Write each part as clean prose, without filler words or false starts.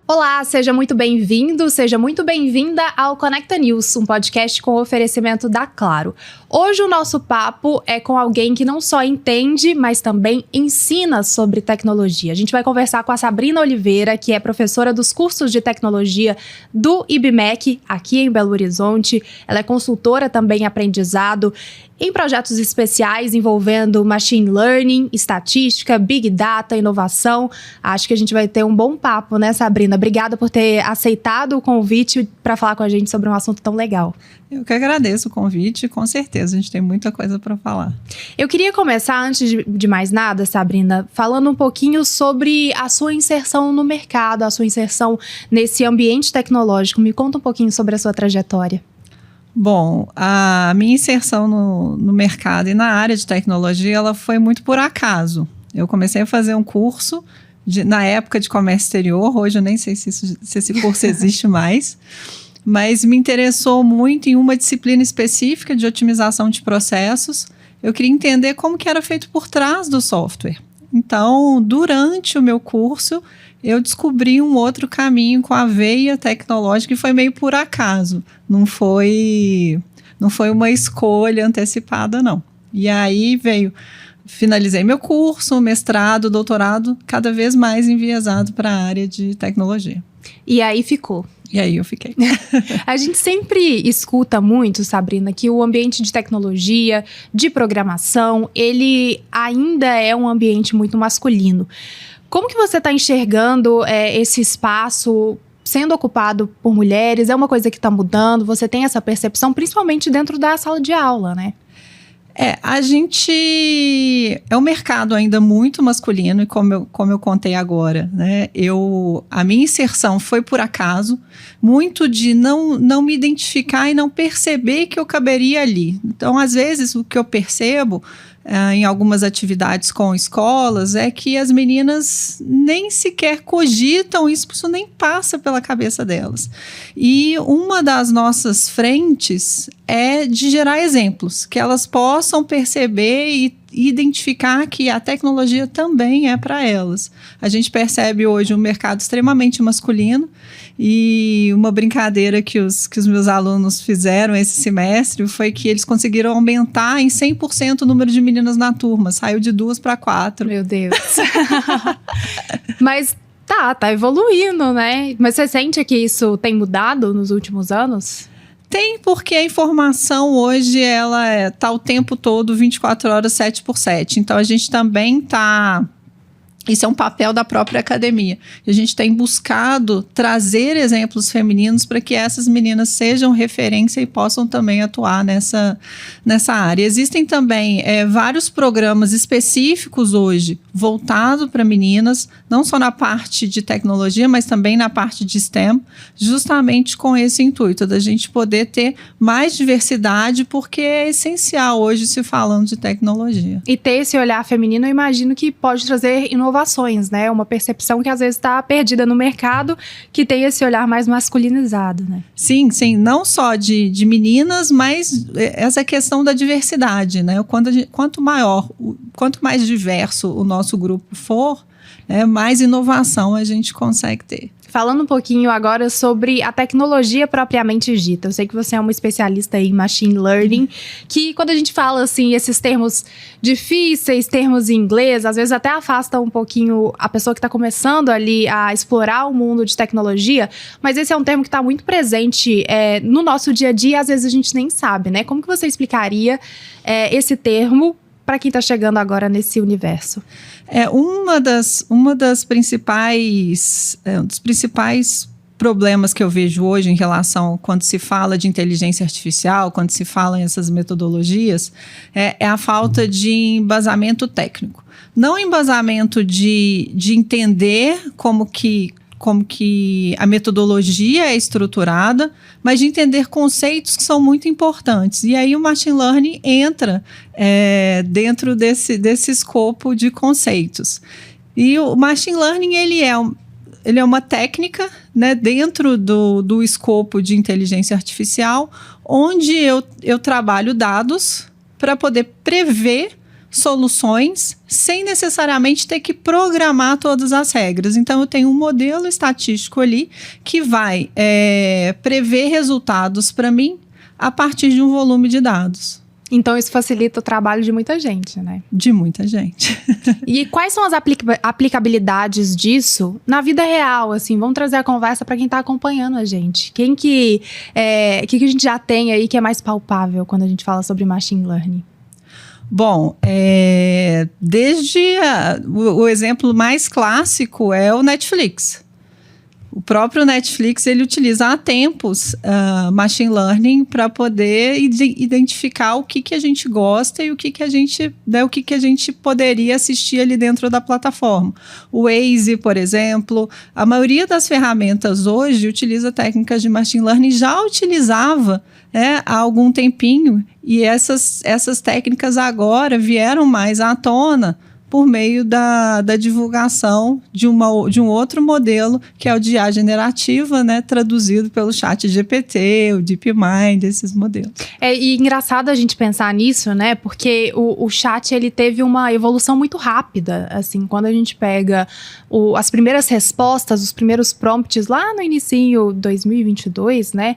Olá, seja muito bem-vindo, seja muito bem-vinda ao Conecta News, um podcast com oferecimento da Claro. Hoje o nosso papo é com alguém que não só entende, mas também ensina sobre tecnologia. A gente vai conversar com a Sabrina Oliveira, que é professora dos cursos de tecnologia do IBMEC, aqui em Belo Horizonte. Ela é consultora também em aprendizado em projetos especiais envolvendo machine learning, estatística, big data, inovação. Acho que a gente vai ter um bom papo, né, Sabrina? Obrigada por ter aceitado o convite para falar com a gente sobre um assunto tão legal. Eu que agradeço o convite, com certeza, a gente tem muita coisa para falar. Eu queria começar, antes de mais nada, Sabrina, falando um pouquinho sobre a sua inserção no mercado, a sua inserção nesse ambiente tecnológico. Me conta um pouquinho sobre a sua trajetória. Bom, a minha inserção no mercado e na área de tecnologia, ela foi muito por acaso. Eu comecei a fazer um curso na época de comércio exterior, hoje eu nem sei se esse curso existe mais, mas me interessou muito em uma disciplina específica de otimização de processos. Eu queria entender como que era feito por trás do software. Então, durante o meu curso, eu descobri um outro caminho com a veia tecnológica e foi meio por acaso. Não foi uma escolha antecipada, não. E aí finalizei meu curso, mestrado, doutorado, cada vez mais enviesado para a área de tecnologia. E aí ficou. E aí eu fiquei. A gente sempre escuta muito, Sabrina, que o ambiente de tecnologia, de programação, ele ainda é um ambiente muito masculino. Como que você está enxergando esse espaço sendo ocupado por mulheres? É uma coisa que está mudando? Você tem essa percepção, principalmente dentro da sala de aula, né? É um mercado ainda muito masculino, e como eu contei agora, né? A minha inserção foi por acaso, muito de não me identificar e não perceber que eu caberia ali. Então, às vezes, o que eu percebo em algumas atividades com escolas é que as meninas nem sequer cogitam isso nem passa pela cabeça delas. E uma das nossas frentes é de gerar exemplos, que elas possam perceber e identificar que a tecnologia também é para elas. A gente percebe hoje um mercado extremamente masculino, e uma brincadeira que os meus alunos fizeram esse semestre foi que eles conseguiram aumentar em 100% o número de meninas na turma. Saiu de 2 para 4. Meu Deus. Mas tá evoluindo, né? Mas você sente que isso tem mudado nos últimos anos? Tem, porque a informação hoje ela tá o tempo todo 24 horas, 7x7. Então, a gente também isso é um papel da própria academia. A gente tem buscado trazer exemplos femininos para que essas meninas sejam referência e possam também atuar nessa área. Existem também vários programas específicos hoje voltados para meninas, não só na parte de tecnologia, mas também na parte de STEM, justamente com esse intuito da gente poder ter mais diversidade, porque é essencial hoje se falando de tecnologia. E ter esse olhar feminino, eu imagino que pode trazer inovações, né? Uma percepção que às vezes está perdida no mercado, que tem esse olhar mais masculinizado, né? Sim, não só de meninas, mas essa questão da diversidade, né? Quanto mais diverso o nosso grupo for, mais inovação a gente consegue ter. Falando um pouquinho agora sobre a tecnologia propriamente dita. Eu sei que você é uma especialista em machine learning, que quando a gente fala assim, esses termos difíceis, termos em inglês, às vezes até afasta um pouquinho a pessoa que está começando ali a explorar o mundo de tecnologia, mas esse é um termo que está muito presente no nosso dia a dia, e às vezes a gente nem sabe, né? Como que você explicaria esse termo para quem está chegando agora nesse universo? Uma das principais problemas que eu vejo hoje em relação, quando se fala de inteligência artificial, quando se fala essas metodologias, é a falta de embasamento técnico. Não embasamento de entender como que a metodologia é estruturada, mas de entender conceitos que são muito importantes. E aí o machine learning entra dentro desse escopo de conceitos. E o machine learning ele é uma técnica, né, dentro do escopo de inteligência artificial, onde eu trabalho dados para poder prever soluções sem necessariamente ter que programar todas as regras. Então, eu tenho um modelo estatístico ali que vai prever resultados para mim a partir de um volume de dados. Então, isso facilita o trabalho de muita gente, né? De muita gente. E quais são as aplicabilidades disso na vida real? Assim, vamos trazer a conversa para quem está acompanhando a gente. Que a gente já tem aí que é mais palpável quando a gente fala sobre machine learning? Bom, o exemplo mais clássico é o Netflix. O próprio Netflix, ele utiliza há tempos machine learning para poder identificar o que a gente gosta e o que a gente poderia assistir ali dentro da plataforma. O Waze, por exemplo, a maioria das ferramentas hoje utiliza técnicas de machine learning, já utilizava há algum tempinho, e essas técnicas agora vieram mais à tona por meio da divulgação de um outro modelo, que é o de IA generativa, né, traduzido pelo ChatGPT, o DeepMind, esses modelos. E engraçado a gente pensar nisso, né, porque o chat, ele teve uma evolução muito rápida, assim, quando a gente pega as primeiras respostas, os primeiros prompts lá no inicinho 2022, né,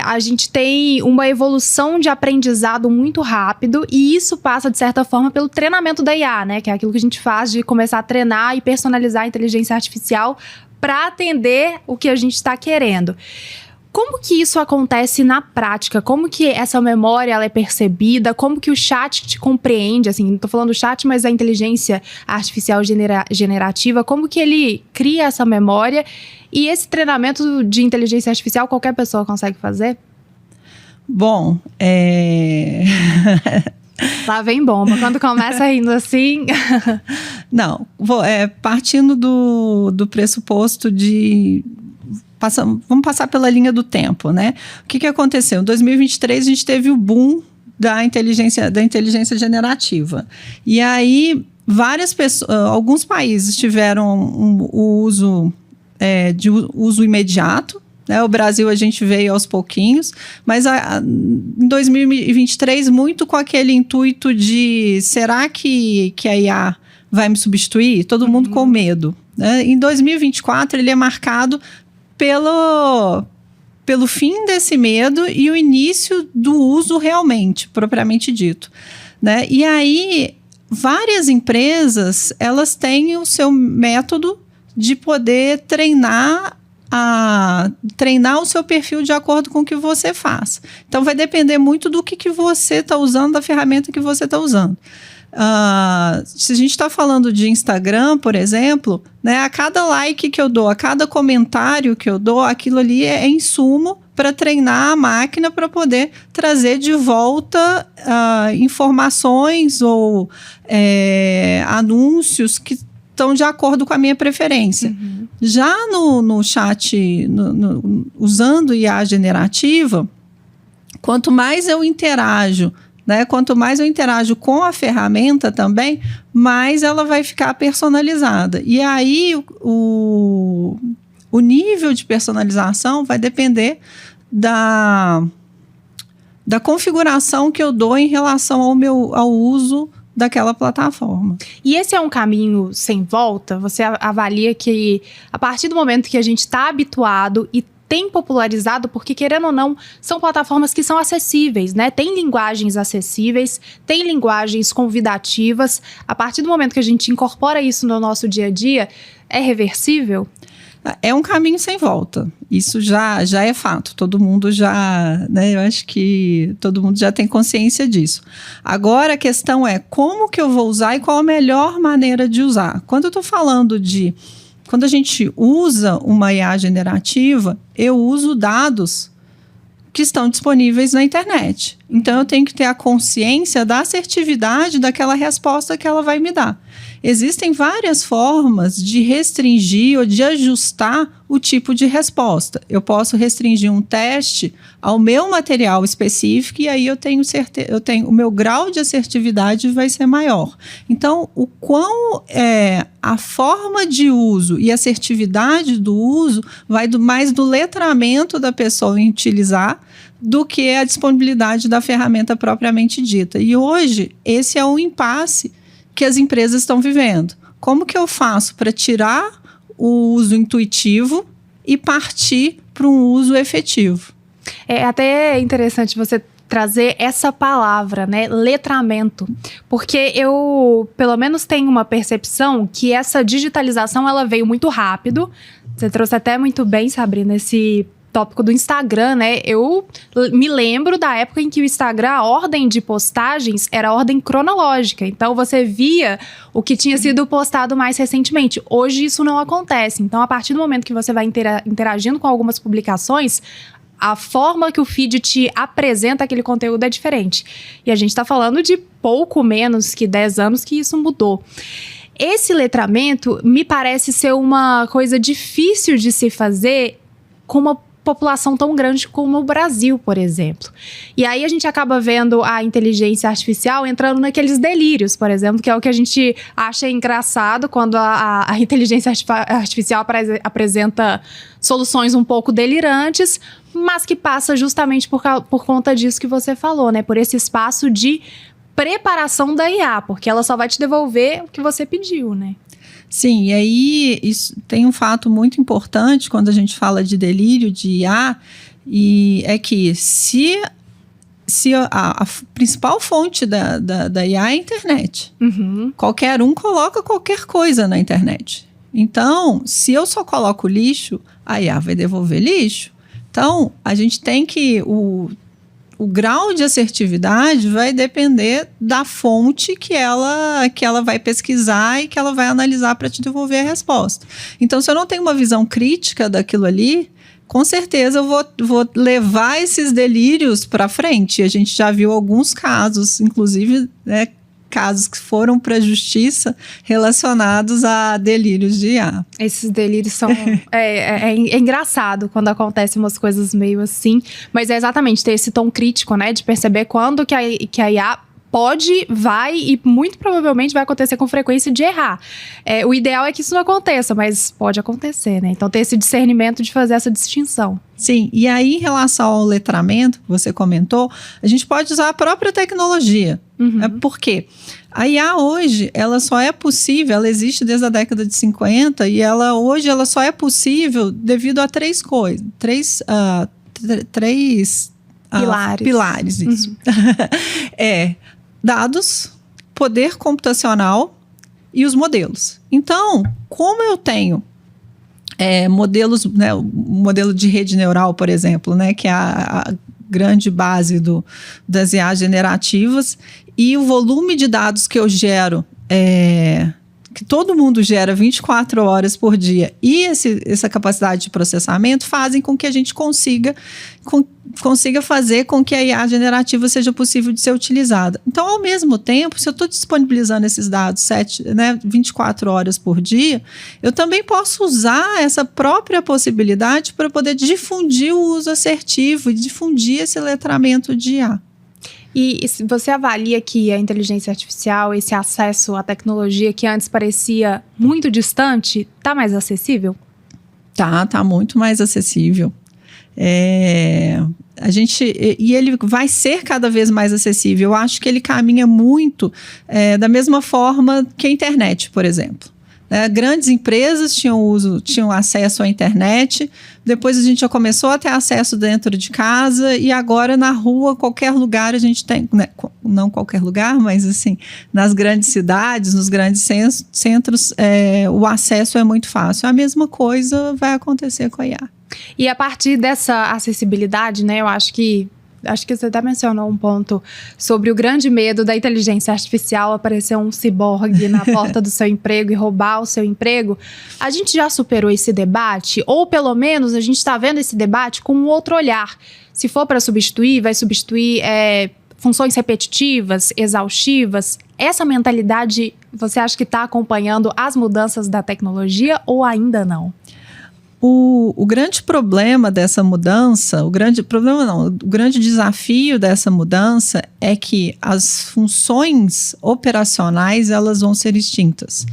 a gente tem uma evolução de aprendizado muito rápido, e isso passa, de certa forma, pelo treinamento da IA, né? Que é aquilo que a gente faz de começar a treinar e personalizar a inteligência artificial para atender o que a gente está querendo. Como que isso acontece na prática? Como que essa memória ela é percebida? Como que o chat te compreende? Assim, não estou falando do chat, mas a inteligência artificial generativa, como que ele cria essa memória? E esse treinamento de inteligência artificial, qualquer pessoa consegue fazer? Bom, Lá vem bomba. Quando começa rindo assim... Não, partindo do pressuposto de... Vamos passar pela linha do tempo, né? O que aconteceu? Em 2023, a gente teve o boom da inteligência generativa. E aí, alguns países tiveram o uso de uso imediato. O Brasil, a gente veio aos pouquinhos, mas em 2023, muito com aquele intuito de será que a IA vai me substituir? Todo mundo com medo. Né? Em 2024, ele é marcado pelo fim desse medo e o início do uso realmente, propriamente dito. Né? E aí, várias empresas, elas têm o seu método de poder treinar o seu perfil de acordo com o que você faz. Então, vai depender muito do que você está usando, da ferramenta que você está usando. Se a gente está falando de Instagram, por exemplo, né, a cada like que eu dou, a cada comentário que eu dou, aquilo ali é insumo para treinar a máquina para poder trazer de volta informações ou anúncios que estão de acordo com a minha preferência. Uhum. Já no chat, usando IA generativa, quanto mais eu interajo, né, quanto mais eu interajo com a ferramenta também, mais ela vai ficar personalizada. E aí o nível de personalização vai depender da configuração que eu dou em relação ao uso daquela plataforma. E esse é um caminho sem volta? Você avalia que a partir do momento que a gente está habituado e tem popularizado, porque querendo ou não, são plataformas que são acessíveis, né? Tem linguagens acessíveis, tem linguagens convidativas. A partir do momento que a gente incorpora isso no nosso dia a dia, é reversível? É um caminho sem volta. Isso já é fato. Todo mundo já, né? Eu acho que todo mundo já tem consciência disso. Agora a questão é como que eu vou usar e qual a melhor maneira de usar. Quando eu estou falando quando a gente usa uma IA generativa, eu uso dados que estão disponíveis na internet. Então, eu tenho que ter a consciência da assertividade daquela resposta que ela vai me dar. Existem várias formas de restringir ou de ajustar o tipo de resposta. Eu posso restringir um teste ao meu material específico e aí eu tenho o meu grau de assertividade vai ser maior. Então, o quão a forma de uso e assertividade do uso vai mais do letramento da pessoa em utilizar do que a disponibilidade da ferramenta propriamente dita. E hoje, esse é o impasse que as empresas estão vivendo. Como que eu faço para tirar o uso intuitivo e partir para um uso efetivo? É até interessante você trazer essa palavra, né, letramento, porque eu, pelo menos, tenho uma percepção que essa digitalização, ela veio muito rápido. Você trouxe até muito bem, Sabrina, esse tópico do Instagram, né? Eu me lembro da época em que o Instagram, a ordem de postagens era a ordem cronológica. Então, você via o que tinha sido postado mais recentemente. Hoje, isso não acontece. Então, a partir do momento que você vai interagindo com algumas publicações, a forma que o feed te apresenta aquele conteúdo é diferente. E a gente está falando de pouco menos que 10 anos que isso mudou. Esse letramento me parece ser uma coisa difícil de se fazer com uma população tão grande como o Brasil, por exemplo. E aí a gente acaba vendo a inteligência artificial entrando naqueles delírios, por exemplo, que é o que a gente acha engraçado quando a inteligência artificial apresenta soluções um pouco delirantes, mas que passa justamente por conta disso que você falou, né? Por esse espaço de preparação da IA, porque ela só vai te devolver o que você pediu, né? Sim, e aí isso tem um fato muito importante quando a gente fala de delírio de IA, e é que se a principal fonte da IA é a internet. Uhum. Qualquer um coloca qualquer coisa na internet. Então, se eu só coloco lixo, a IA vai devolver lixo. Então, a gente tem que... O grau de assertividade vai depender da fonte que ela vai pesquisar e que ela vai analisar para te devolver a resposta. Então, se eu não tenho uma visão crítica daquilo ali, com certeza eu vou levar esses delírios para frente. A gente já viu alguns casos, inclusive, né, casos que foram para a justiça relacionados a delírios de IA. Esses delírios são... é engraçado quando acontecem umas coisas meio assim, mas é exatamente ter esse tom crítico, né? De perceber quando que a IA pode, vai e muito provavelmente vai acontecer com frequência de errar. O ideal é que isso não aconteça, mas pode acontecer, né? Então ter esse discernimento de fazer essa distinção. Sim, e aí em relação ao letramento que você comentou, a gente pode usar a própria tecnologia. Uhum. Por quê? A IA hoje, ela só é possível, ela existe desde a década de 50 e hoje ela só é possível devido a três coisas, três pilares, isso. Uhum. Dados, poder computacional e os modelos. Então, como eu tenho modelos, né, o modelo de rede neural, por exemplo, né, que é a grande base das IA generativas, e o volume de dados que eu gero, que todo mundo gera 24 horas por dia, e essa capacidade de processamento fazem com que a gente consiga fazer com que a IA generativa seja possível de ser utilizada. Então, ao mesmo tempo, se eu estou disponibilizando esses dados 24 horas por dia, eu também posso usar essa própria possibilidade para poder difundir o uso assertivo e difundir esse letramento de IA. E você avalia que a inteligência artificial, esse acesso à tecnologia que antes parecia muito distante, está mais acessível? Tá muito mais acessível. E ele vai ser cada vez mais acessível. Eu acho que ele caminha muito da mesma forma que a internet, por exemplo. Grandes empresas tinham acesso à internet, depois a gente já começou a ter acesso dentro de casa e agora na rua, qualquer lugar a gente tem, né? Não qualquer lugar, mas assim, nas grandes cidades, nos grandes centros, o acesso é muito fácil. A mesma coisa vai acontecer com a IA. E a partir dessa acessibilidade, né, eu acho que você até mencionou um ponto sobre o grande medo da inteligência artificial aparecer um ciborgue na porta do seu emprego e roubar o seu emprego. A gente já superou esse debate? Ou, pelo menos, a gente está vendo esse debate com um outro olhar. Se for para substituir, vai substituir funções repetitivas, exaustivas. Essa mentalidade, você acha que está acompanhando as mudanças da tecnologia ou ainda não? O grande problema dessa mudança, o grande desafio dessa mudança é que as funções operacionais elas vão ser extintas.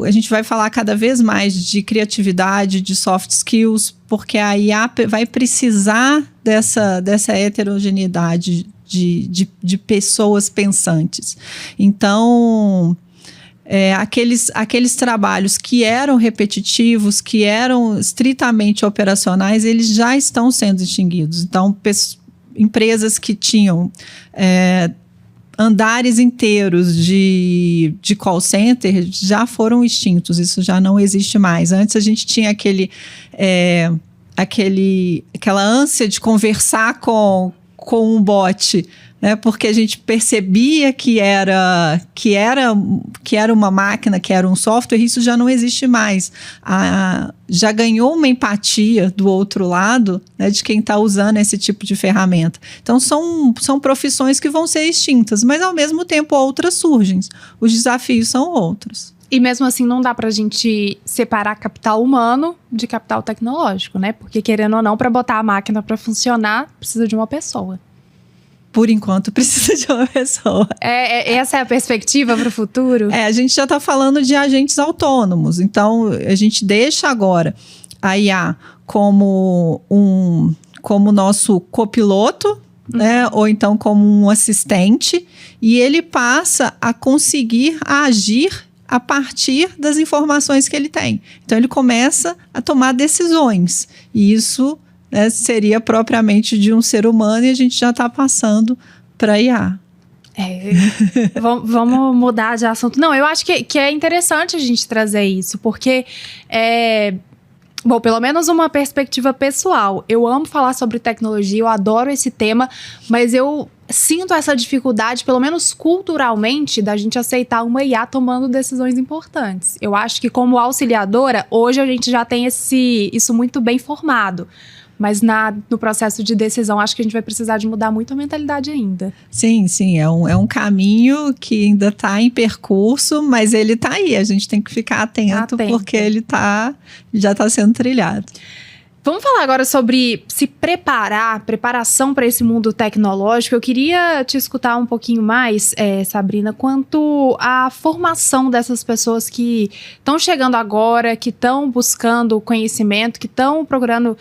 A gente vai falar cada vez mais de criatividade, de soft skills, porque a IA vai precisar dessa heterogeneidade de pessoas pensantes. Então, aqueles trabalhos que eram repetitivos, que eram estritamente operacionais, eles já estão sendo extinguidos. Então, empresas que tinham andares inteiros de call center já foram extintos, isso já não existe mais. Antes a gente tinha aquela ânsia de conversar com um bot, né, porque a gente percebia que era uma máquina, que era um software, isso já não existe mais. Já ganhou uma empatia do outro lado, né, de quem está usando esse tipo de ferramenta. Então, são profissões que vão ser extintas, mas ao mesmo tempo outras surgem. Os desafios são outros. E mesmo assim não dá pra gente separar capital humano de capital tecnológico, né? Porque querendo ou não, para botar a máquina para funcionar, precisa de uma pessoa. Por enquanto, precisa de uma pessoa. Essa é a perspectiva para o futuro? A gente já está falando de agentes autônomos. Então, a gente deixa agora a IA como nosso copiloto, né? Ou então como um assistente. E ele passa a conseguir agir a partir das informações que ele tem. Então, ele começa a tomar decisões. E isso... seria propriamente de um ser humano e a gente já está passando para IA. Vamos mudar de assunto. Não, eu acho que é interessante a gente trazer isso, porque, bom, pelo menos uma perspectiva pessoal. Eu amo falar sobre tecnologia, eu adoro esse tema, mas eu sinto essa dificuldade, pelo menos culturalmente, da gente aceitar uma IA tomando decisões importantes. Eu acho que como auxiliadora, hoje a gente já tem isso muito bem formado. Mas no processo de decisão, acho que a gente vai precisar de mudar muito a mentalidade ainda. Sim, é um caminho que ainda está em percurso, mas ele está aí. A gente tem que ficar atento. Porque ele já está sendo trilhado. Vamos falar agora sobre preparação para esse mundo tecnológico. Eu queria te escutar um pouquinho mais, Sabrina, quanto à formação dessas pessoas que estão chegando agora, que estão buscando conhecimento, que estão procurando,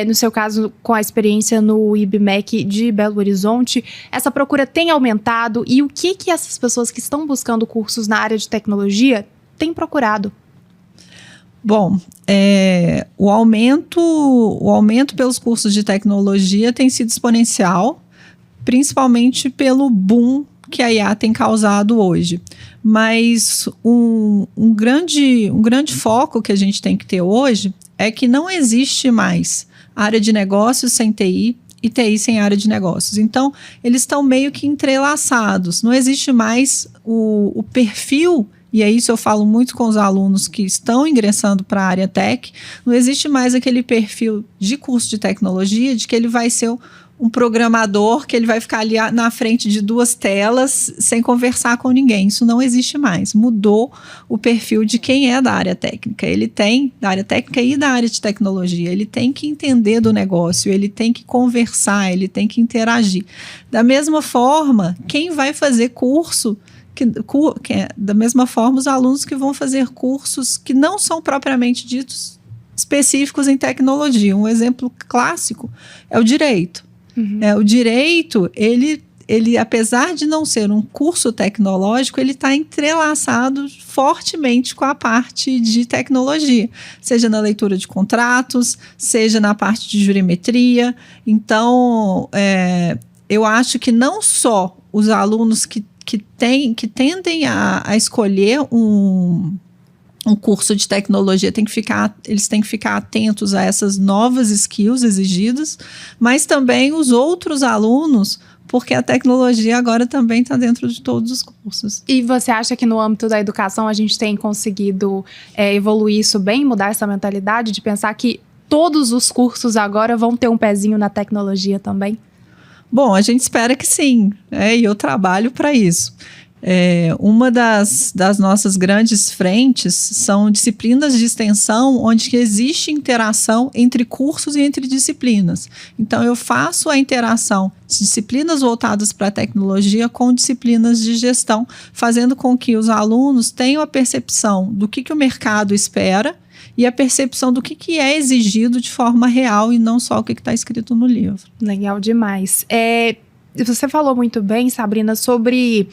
no seu caso, com a experiência no IBMEC de Belo Horizonte. Essa procura tem aumentado e o que essas pessoas que estão buscando cursos na área de tecnologia têm procurado? Bom, o aumento pelos cursos de tecnologia tem sido exponencial, principalmente pelo boom que a IA tem causado hoje. Mas um grande foco que a gente tem que ter hoje é que não existe mais área de negócios sem TI e TI sem área de negócios. Então, eles estão meio que entrelaçados. Não existe mais o perfil. E é isso eu falo muito com os alunos que estão ingressando para a área tech. Não existe mais aquele perfil de curso de tecnologia de que ele vai ser um programador, que ele vai ficar ali na frente de duas telas sem conversar com ninguém. Isso não existe mais. Mudou o perfil de quem é da área técnica. Ele tem da área técnica e da área de tecnologia. Ele tem que entender do negócio, ele tem que conversar, ele tem que interagir. Da mesma forma, quem vai fazer curso... da mesma forma, os alunos que vão fazer cursos que não são propriamente ditos específicos em tecnologia. Um exemplo clássico é o direito. O direito, ele, apesar de não ser um curso tecnológico, ele está entrelaçado fortemente com a parte de tecnologia, seja na leitura de contratos, seja na parte de jurimetria. Então, eu acho que não só os alunos que tendem a escolher um curso de tecnologia, eles têm que ficar atentos a essas novas skills exigidas, mas também os outros alunos, porque a tecnologia agora também está dentro de todos os cursos. E você acha que no âmbito da educação a gente tem conseguido evoluir isso bem, mudar essa mentalidade de pensar que todos os cursos agora vão ter um pezinho na tecnologia também? Bom, a gente espera que sim, e eu trabalho para isso. Uma das nossas grandes frentes são disciplinas de extensão, onde que existe interação entre cursos e entre disciplinas. Então, eu faço a interação de disciplinas voltadas para a tecnologia com disciplinas de gestão, fazendo com que os alunos tenham a percepção do que o mercado espera e a percepção do que é exigido de forma real e não só o que está escrito no livro. Legal demais. Você falou muito bem, Sabrina, sobre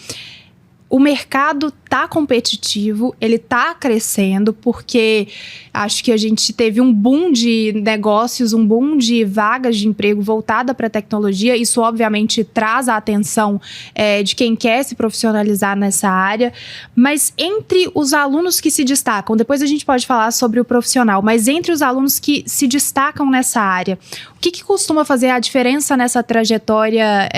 o mercado tá competitivo, ele tá crescendo, porque acho que a gente teve um boom de negócios, um boom de vagas de emprego voltada para a tecnologia. Isso, obviamente, traz a atenção de quem quer se profissionalizar nessa área. Mas entre os alunos que se destacam, depois a gente pode falar sobre o profissional, mas entre os alunos que se destacam nessa área, o que costuma fazer a diferença nessa trajetória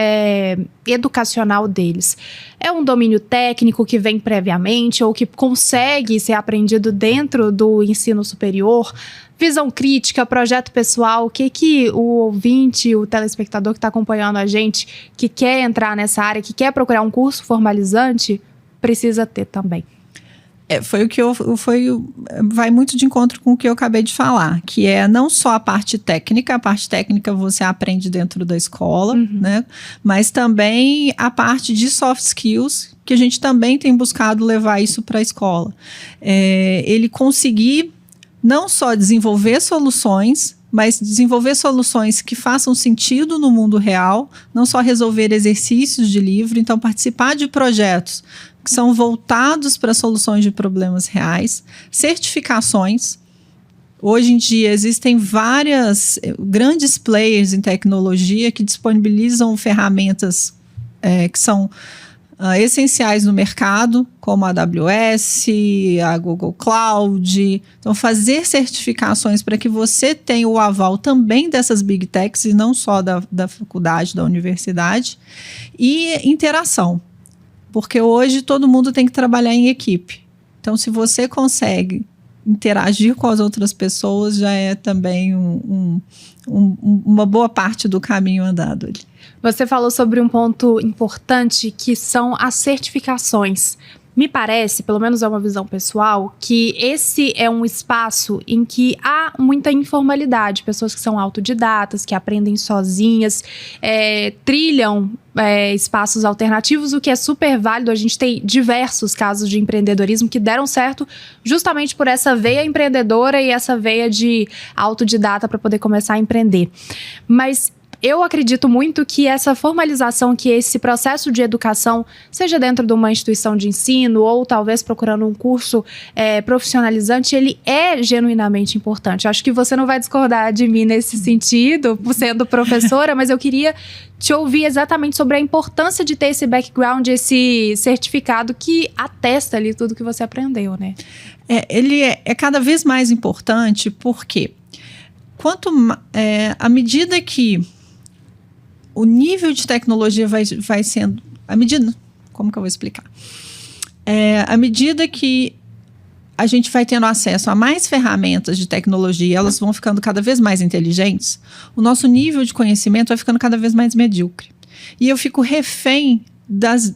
educacional deles? É um domínio técnico que vem previamente ou que consegue ser aprendido dentro do ensino superior? Visão crítica, projeto pessoal, o que o ouvinte, o telespectador que está acompanhando a gente, que quer entrar nessa área, que quer procurar um curso formalizante, precisa ter também? Vai muito de encontro com o que eu acabei de falar, que é não só a parte técnica você aprende dentro da escola, né? Mas também a parte de soft skills, que a gente também tem buscado levar isso para a escola. Ele conseguir não só desenvolver soluções, mas desenvolver soluções que façam sentido no mundo real, não só resolver exercícios de livro, então participar de projetos que são voltados para soluções de problemas reais, certificações. Hoje em dia existem várias grandes players em tecnologia que disponibilizam ferramentas que são essenciais no mercado, como a AWS, a Google Cloud. Então, fazer certificações para que você tenha o aval também dessas Big Techs e não só da faculdade, da universidade. E interação, porque hoje todo mundo tem que trabalhar em equipe. Então, se você consegue interagir com as outras pessoas, já é também uma boa parte do caminho andado ali. Você falou sobre um ponto importante, que são as certificações. Me parece, pelo menos é uma visão pessoal, que esse é um espaço em que há muita informalidade. Pessoas que são autodidatas, que aprendem sozinhas, trilham espaços alternativos, o que é super válido. A gente tem diversos casos de empreendedorismo que deram certo justamente por essa veia empreendedora e essa veia de autodidata para poder começar a empreender. Mas eu acredito muito que essa formalização, que esse processo de educação, seja dentro de uma instituição de ensino ou talvez procurando um curso profissionalizante, ele é genuinamente importante. Acho que você não vai discordar de mim nesse sentido, sendo professora, mas eu queria te ouvir exatamente sobre a importância de ter esse background, esse certificado que atesta ali tudo que você aprendeu, né? Ele é cada vez mais importante porque à medida que o nível de tecnologia vai sendo... Como que eu vou explicar? À medida que a gente vai tendo acesso a mais ferramentas de tecnologia, elas vão ficando cada vez mais inteligentes, o nosso nível de conhecimento vai ficando cada vez mais medíocre. E eu fico refém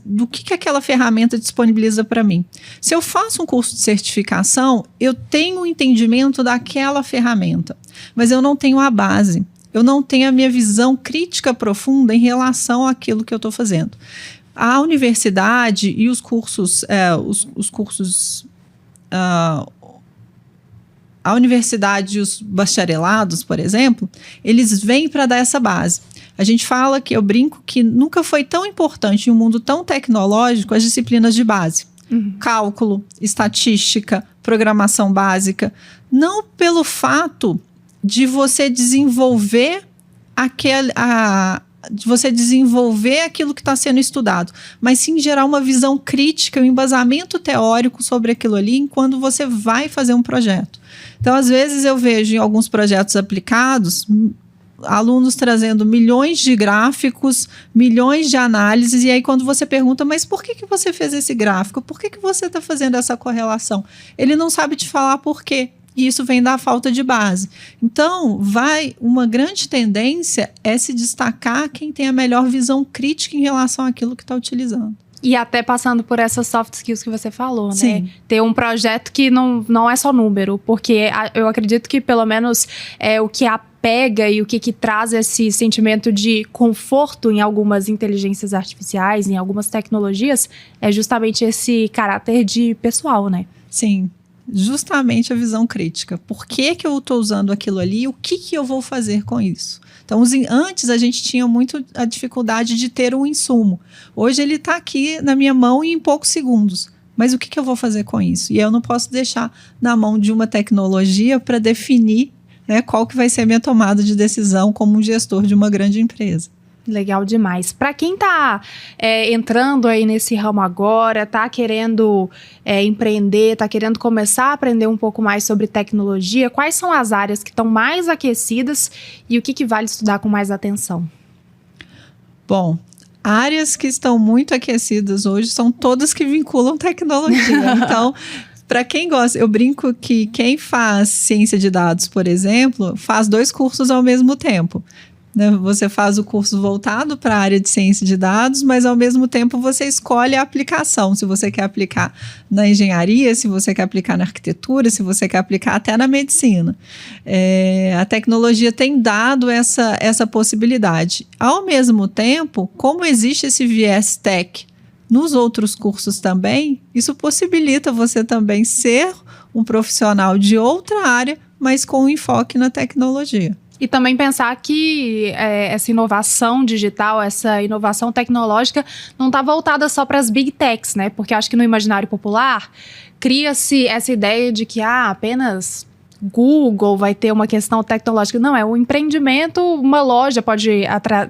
do que aquela ferramenta disponibiliza para mim. Se eu faço um curso de certificação, eu tenho um entendimento daquela ferramenta, mas eu não tenho a base. Eu não tenho a minha visão crítica profunda em relação àquilo que eu estou fazendo. A universidade e os cursos, a universidade e os bacharelados, por exemplo, eles vêm para dar essa base. A gente fala eu brinco que nunca foi tão importante em um mundo tão tecnológico as disciplinas de base. Cálculo, estatística, programação básica. Não pelo fato de você desenvolver aquilo que está sendo estudado, mas sim gerar uma visão crítica, um embasamento teórico sobre aquilo ali quando você vai fazer um projeto. Então, às vezes eu vejo em alguns projetos aplicados alunos trazendo milhões de gráficos, milhões de análises, e aí quando você pergunta, mas por que você fez esse gráfico? Por que você está fazendo essa correlação? Ele não sabe te falar por quê. E isso vem da falta de base. Então, uma grande tendência é se destacar quem tem a melhor visão crítica em relação àquilo que está utilizando. E até passando por essas soft skills que você falou, né? Sim. Ter um projeto que não é só número, porque eu acredito que pelo menos o que apega e o que traz esse sentimento de conforto em algumas inteligências artificiais, em algumas tecnologias, é justamente esse caráter de pessoal, né? Sim, justamente a visão crítica. Por que eu estou usando aquilo ali e o que eu vou fazer com isso? Então, antes a gente tinha muito a dificuldade de ter um insumo. Hoje ele está aqui na minha mão e em poucos segundos. Mas o que eu vou fazer com isso? E eu não posso deixar na mão de uma tecnologia para definir, né, qual que vai ser a minha tomada de decisão como um gestor de uma grande empresa. Legal demais. Para quem está entrando aí nesse ramo agora, está querendo empreender, está querendo começar a aprender um pouco mais sobre tecnologia, quais são as áreas que estão mais aquecidas e o que vale estudar com mais atenção? Bom, áreas que estão muito aquecidas hoje são todas que vinculam tecnologia. Então, para quem gosta, eu brinco que quem faz ciência de dados, por exemplo, faz 2 cursos ao mesmo tempo. Você faz o curso voltado para a área de ciência de dados, mas ao mesmo tempo você escolhe a aplicação. Se você quer aplicar na engenharia, se você quer aplicar na arquitetura, se você quer aplicar até na medicina. A tecnologia tem dado essa possibilidade. Ao mesmo tempo, como existe esse viés tech nos outros cursos também, isso possibilita você também ser um profissional de outra área, mas com um enfoque na tecnologia. E também pensar que essa inovação digital, essa inovação tecnológica não está voltada só para as big techs, né? Porque acho que no imaginário popular cria-se essa ideia de que apenas Google vai ter uma questão tecnológica. Não, é um empreendimento, uma loja pode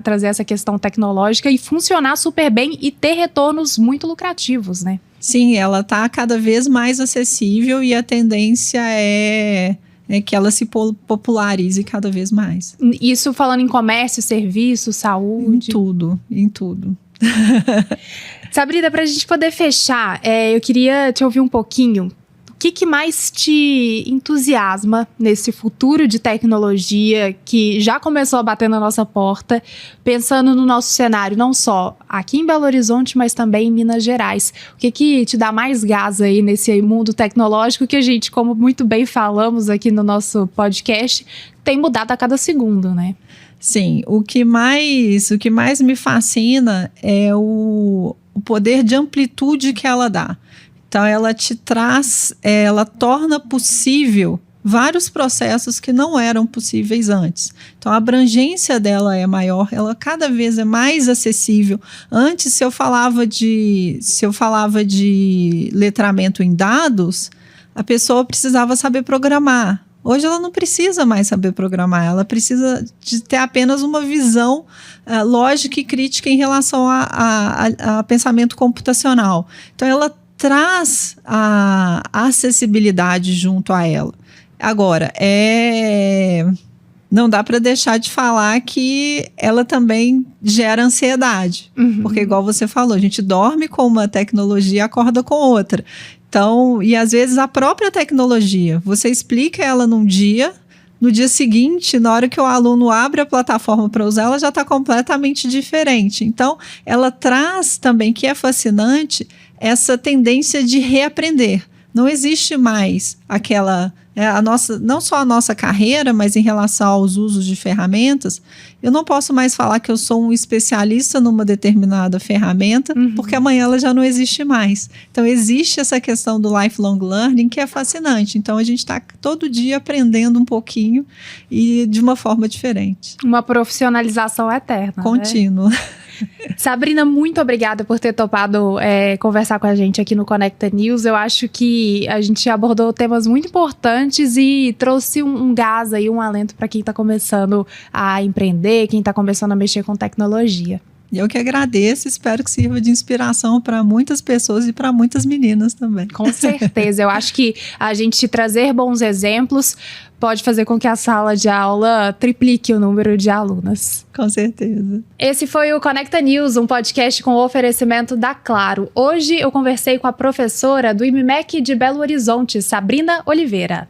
trazer essa questão tecnológica e funcionar super bem e ter retornos muito lucrativos, né? Sim, ela está cada vez mais acessível e a tendência é que ela se popularize cada vez mais. Isso falando em comércio, serviço, saúde. Em tudo. Sabrina, para a gente poder fechar, eu queria te ouvir um pouquinho. O que mais te entusiasma nesse futuro de tecnologia que já começou a bater na nossa porta, pensando no nosso cenário, não só aqui em Belo Horizonte, mas também em Minas Gerais? O que te dá mais gás aí nesse mundo tecnológico que a gente, como muito bem falamos aqui no nosso podcast, tem mudado a cada segundo, né? Sim, o que mais me fascina é o poder de amplitude que ela dá. Então, ela te traz, ela torna possível vários processos que não eram possíveis antes. Então, a abrangência dela é maior, ela cada vez é mais acessível. Antes, se eu falava de letramento em dados, a pessoa precisava saber programar. Hoje ela não precisa mais saber programar, ela precisa de ter apenas uma visão lógica e crítica em relação a pensamento computacional. Então, ela traz a acessibilidade junto a ela. Agora, não dá para deixar de falar que ela também gera ansiedade. Porque, igual você falou, a gente dorme com uma tecnologia e acorda com outra. Então, e às vezes a própria tecnologia, você explica ela num dia, no dia seguinte, na hora que o aluno abre a plataforma para usar, ela já está completamente diferente. Então, ela traz também, que é fascinante, essa tendência de reaprender. Não existe mais aquela... não só a nossa carreira, mas em relação aos usos de ferramentas, eu não posso mais falar que eu sou um especialista numa determinada ferramenta, porque amanhã ela já não existe mais. Então, existe essa questão do lifelong learning que é fascinante. Então, a gente está todo dia aprendendo um pouquinho e de uma forma diferente. Uma profissionalização eterna. Contínua. Né? Sabrina, muito obrigada por ter topado conversar com a gente aqui no Conecta News. Eu acho que a gente abordou temas muito importantes e trouxe um gás aí, um alento para quem está começando a empreender, quem está começando a mexer com tecnologia. Eu que agradeço, espero que sirva de inspiração para muitas pessoas e para muitas meninas também. Com certeza, eu acho que a gente trazer bons exemplos pode fazer com que a sala de aula triplique o número de alunas. Com certeza. Esse foi o Conecta News, um podcast com oferecimento da Claro. Hoje eu conversei com a professora do IMMEC de Belo Horizonte, Sabrina Oliveira.